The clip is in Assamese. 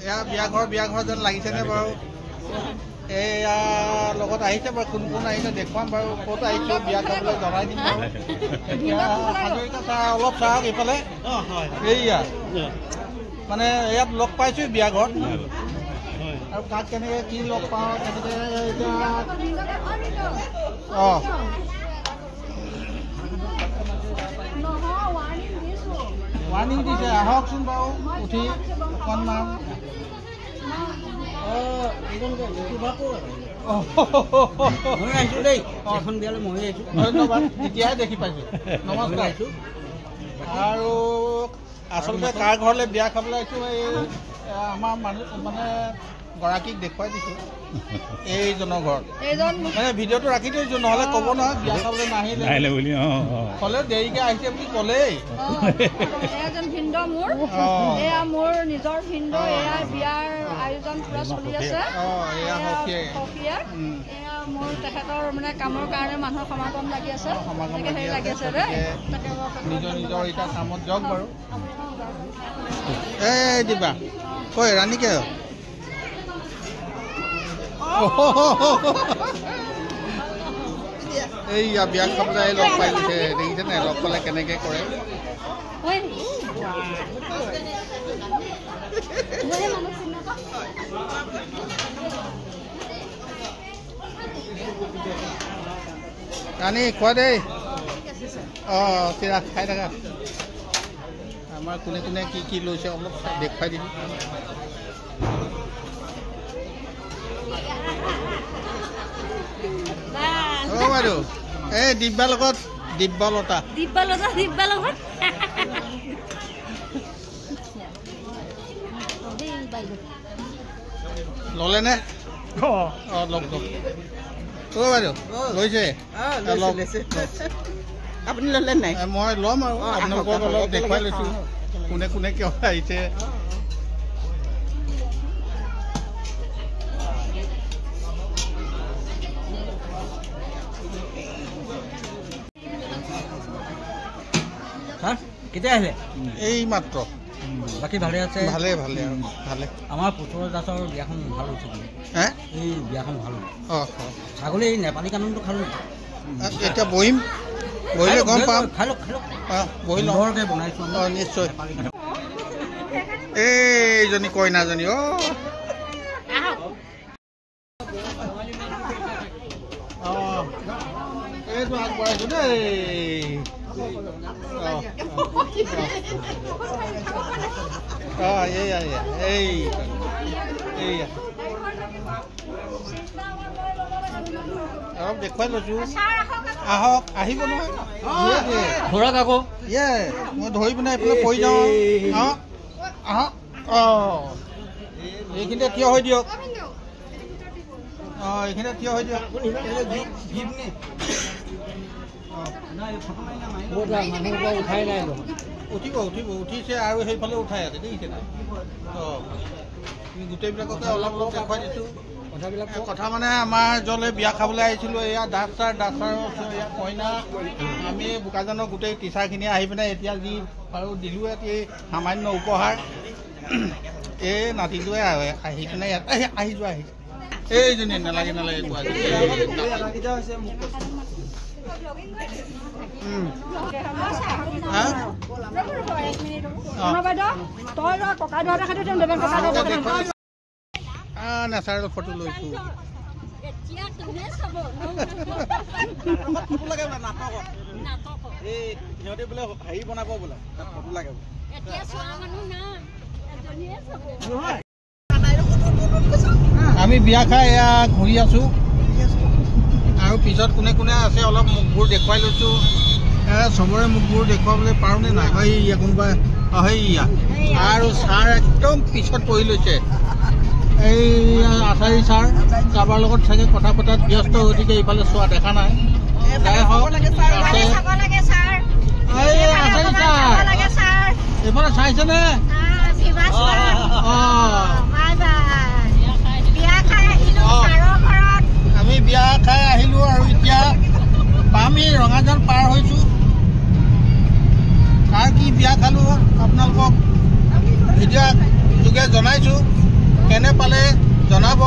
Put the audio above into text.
এয়া বিয়া ঘৰ যেন লাগিছেনে বাৰু এয়া লগত আহিছে বাৰু কোন কোন আহিছে দেখুৱাম বাৰু ক'ত আহিছোঁ বিয়া খাবলৈ জনাই দিম বাৰু এতিয়া হাজৰিকা চাহ অলপ চাহক এইফালে এইয়া মানে ইয়াত লগ পাইছোঁ বিয়া ঘৰত আৰু তাত কেনেকৈ কি লগ পাওঁ কেনেকৈ এতিয়া অঁ ৱাৰ্ণিং দিছে আহকচোন বাৰু উঠি অকণমান ধন্যবাদ এতিয়াহে দেখি পাইছোঁ নমস্কাৰ আৰু আচলতে কাৰ ঘৰলৈ বিয়া খাবলৈ আহিছোঁ এই আমাৰ মানুহ মানে গৰাকীক দেখুৱাই দিছোঁ এইজনৰ ঘৰত মানে ভিডিঅ'টো ৰাখি থৈছোঁ নহ'লে ক'ব নহয় বিয়া খাবলৈ নাহিলে বুলি ক'লে দেৰিকৈ আহিছে বুলি ক'লেই এজন ভিন্দ এয়া মোৰ নিজৰ ভিন্দ এয়া বিয়াৰ আয়োজন পুৰা চলি আছে এয়া মোৰ তেখেতৰ মানে কামৰ কাৰণে মানুহৰ সমাগম লাগি আছে হেৰি লাগি আছে নিজৰ নিজৰ এতিয়া কামত যাওক বাৰু এই দিবা কৈ ৰাণীকে এইয়া বিয়া খাবলৈ লগ পাই দিছে দেখিছে নাই লগ পালে কেনেকৈ কৰে ৰাণী কোৱা দেই অঁ চিৰা খাই থাকা আমাৰ কোনে কোনে কি কি লৈছে অলপ দেখুৱাই দিম অঁ বাইদেউ এই দিব্যাৰ লগত দিব্যালতা ল'লেনে অঁ লগ লগ অঁ বাইদেউ লৈছে আপুনি ল'লে নাই মই ল'ম আৰু আপোনালোকক অলপ দেখুৱাই লৈছোঁ কোনে কোনে কিয় আহিছে কেতিয়া আহিলে এই মাত্ৰ বাকী ভালে আছে ভালে ভালে আৰু ভালে আমাৰ পুথুৰ দাসৰ বিয়াখন ভাল হৈছে হে এই বিয়াখন ভাল অঁ ছাগলী এই নেপালী কানুনটো খালোঁ এতিয়া বহিম বহিলে গম পাম খাই লওক বহি লওঁকৈ বনাইছোঁ অঁ নিশ্চয় এইজনী কইনাজনী অঁ অঁ এইটো আগবঢ়াইছোঁ দেই অঁ এইয়া অলপ দেখুৱাই লৈছোঁ আহক আহিব নহয় ঘূৰক আকৌ মই ধৰি পিনে এইফালে পৰি যাওঁ আহক আহক অঁ এইখিনিতে থিয় হৈ দিয়ক অঁ এইখিনিতে থিয় হৈ দিয়ক উঠিব উঠিছে আৰু সেইফালে উঠাই আছে দেখিছে নাই অঁ আমি গোটেইবিলাককে অলপ অলপ দেখুৱাই দিছোঁ কথা মানে আমাৰ য'লৈ বিয়া খাবলৈ আহিছিলোঁ এয়া দাস ছাৰ এয়া কইনা আমি বোকাজানৰ গোটেই টিচাৰখিনি আহি পিনে এতিয়া যি আৰু দিলোঁ এটি সামান্য উপহাৰ এই নাতিটোৱে আহি পিনে ইয়াত আহি যোৱা আহিছে এইজনী নালাগে কোৱা নেচাৰেল ফটো লৈছোঁ সিহঁতে বোলে হেৰি বনাব বোলে ফটো লাগে আমি বিয়া খাই এয়া ঘূৰি আছোঁ আৰু পিছত কোনে কোনে আছে অলপ মুখবোৰ দেখুৱাই লৈছোঁ চবৰে মুখবোৰ দেখুৱাবলৈ পাৰোঁনে নাই সেইয়া কোনোবা সেইয়া আৰু ছাৰ একদম পিছত পৰি লৈছে এই আচাৰী ছাৰ কাৰোবাৰ লগত চাগে কথা পতাত ব্যস্ত গতিকে ইফালে চোৱা দেখা নাই এইফালে চাইছেনে আমি বিয়া খাই আহিলোঁ আৰু এতিয়া আমি ৰঙাজান পাৰ হৈছোঁ কাৰ কি বিয়া খালোঁ আপোনালোকক ভিডিঅ' যোগে জনাইছোঁ কেনে পালে জনাব।